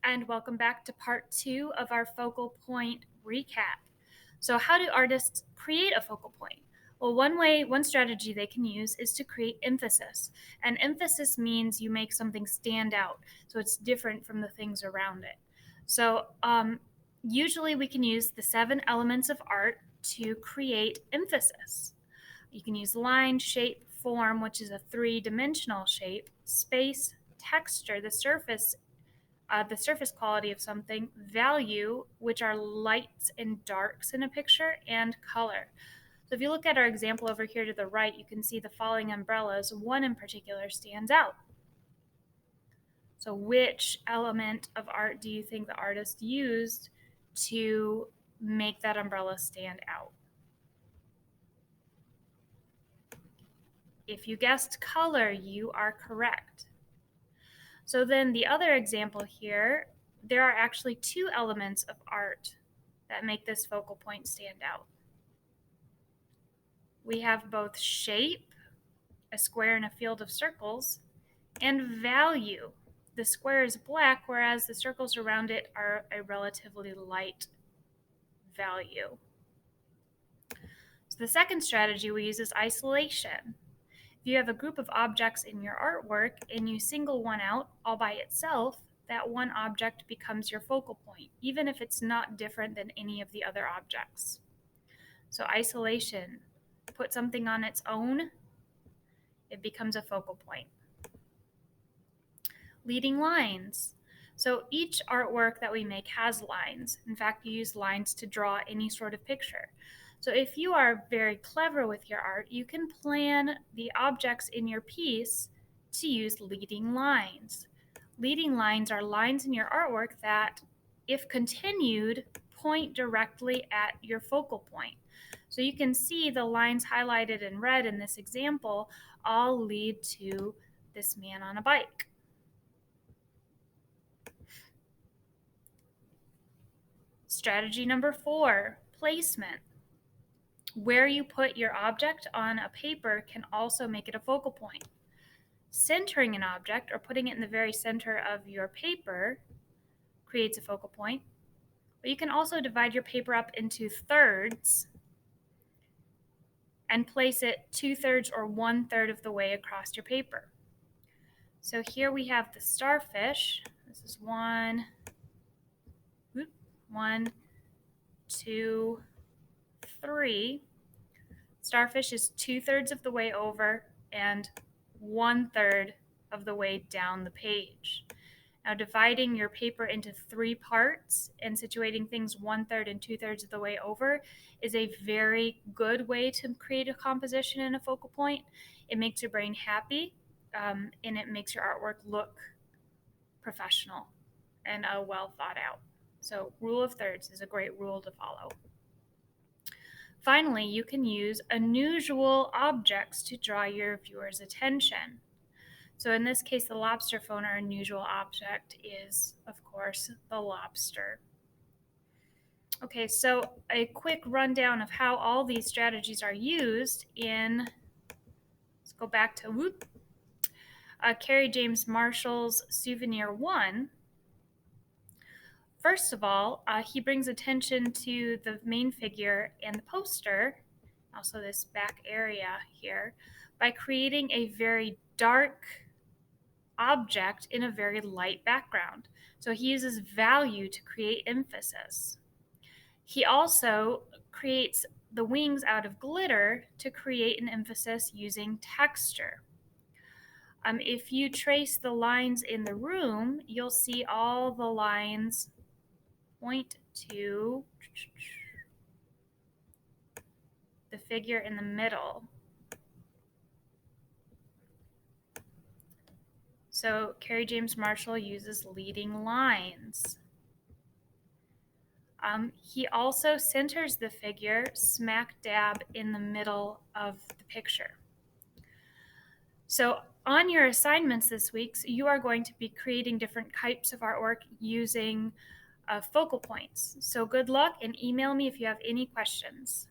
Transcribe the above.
and welcome back to part 2 of our focal point recap. So, how do artists create a focal point? Well, one strategy they can use is to create emphasis. And emphasis means you make something stand out, so it's different from the things around it. So, usually we can use the 7 elements of art to create emphasis. You can use line, shape, form, which is a 3-dimensional shape, space, texture, the surface quality of something, value, which are lights and darks in a picture, and color. So if you look at our example over here to the right, you can see the following umbrellas. One in particular stands out. So which element of art do you think the artist used to make that umbrella stand out? If you guessed color, you are correct. So then the other example here, there are actually 2 elements of art that make this focal point stand out. We have both shape, a square in a field of circles, and value. The square is black, whereas the circles around it are a relatively light value. So the second strategy we use is isolation. If you have a group of objects in your artwork and you single one out all by itself, that one object becomes your focal point, even if it's not different than any of the other objects. So isolation, put something on its own, it becomes a focal point. Leading lines. So each artwork that we make has lines. In fact, you use lines to draw any sort of picture. So if you are very clever with your art, you can plan the objects in your piece to use leading lines. Leading lines are lines in your artwork that, if continued, point directly at your focal point. So you can see the lines highlighted in red in this example all lead to this man on a bike. Strategy number 4, placement. Where you put your object on a paper can also make it a focal point. Centering an object or putting it in the very center of your paper creates a focal point. But you can also divide your paper up into thirds and place it 2/3 or 1/3 of the way across your paper. So here we have the starfish. This is 1, 2, 3. Starfish is 2/3 of the way over and 1/3 of the way down the page. Now, dividing your paper into 3 parts and situating things 1/3 and 2/3 of the way over is a very good way to create a composition and a focal point. It makes your brain happy, and it makes your artwork look professional and well thought out. So rule of thirds is a great rule to follow. Finally, you can use unusual objects to draw your viewer's attention. So in this case, the lobster phone, our unusual object, is, of course, the lobster. Okay, so a quick rundown of how all these strategies are used let's go back to Kerry James Marshall's Souvenir 1. First of all, he brings attention to the main figure and the poster, also this back area here, by creating a very dark object in a very light background. So he uses value to create emphasis. He also creates the wings out of glitter to create an emphasis using texture. If you trace the lines in the room, you'll see all the lines point to the figure in the middle. So Kerry James Marshall uses leading lines. He also centers the figure smack dab in the middle of the picture. So on your assignments this week, you are going to be creating different types of artwork using focal points. So good luck, and email me if you have any questions.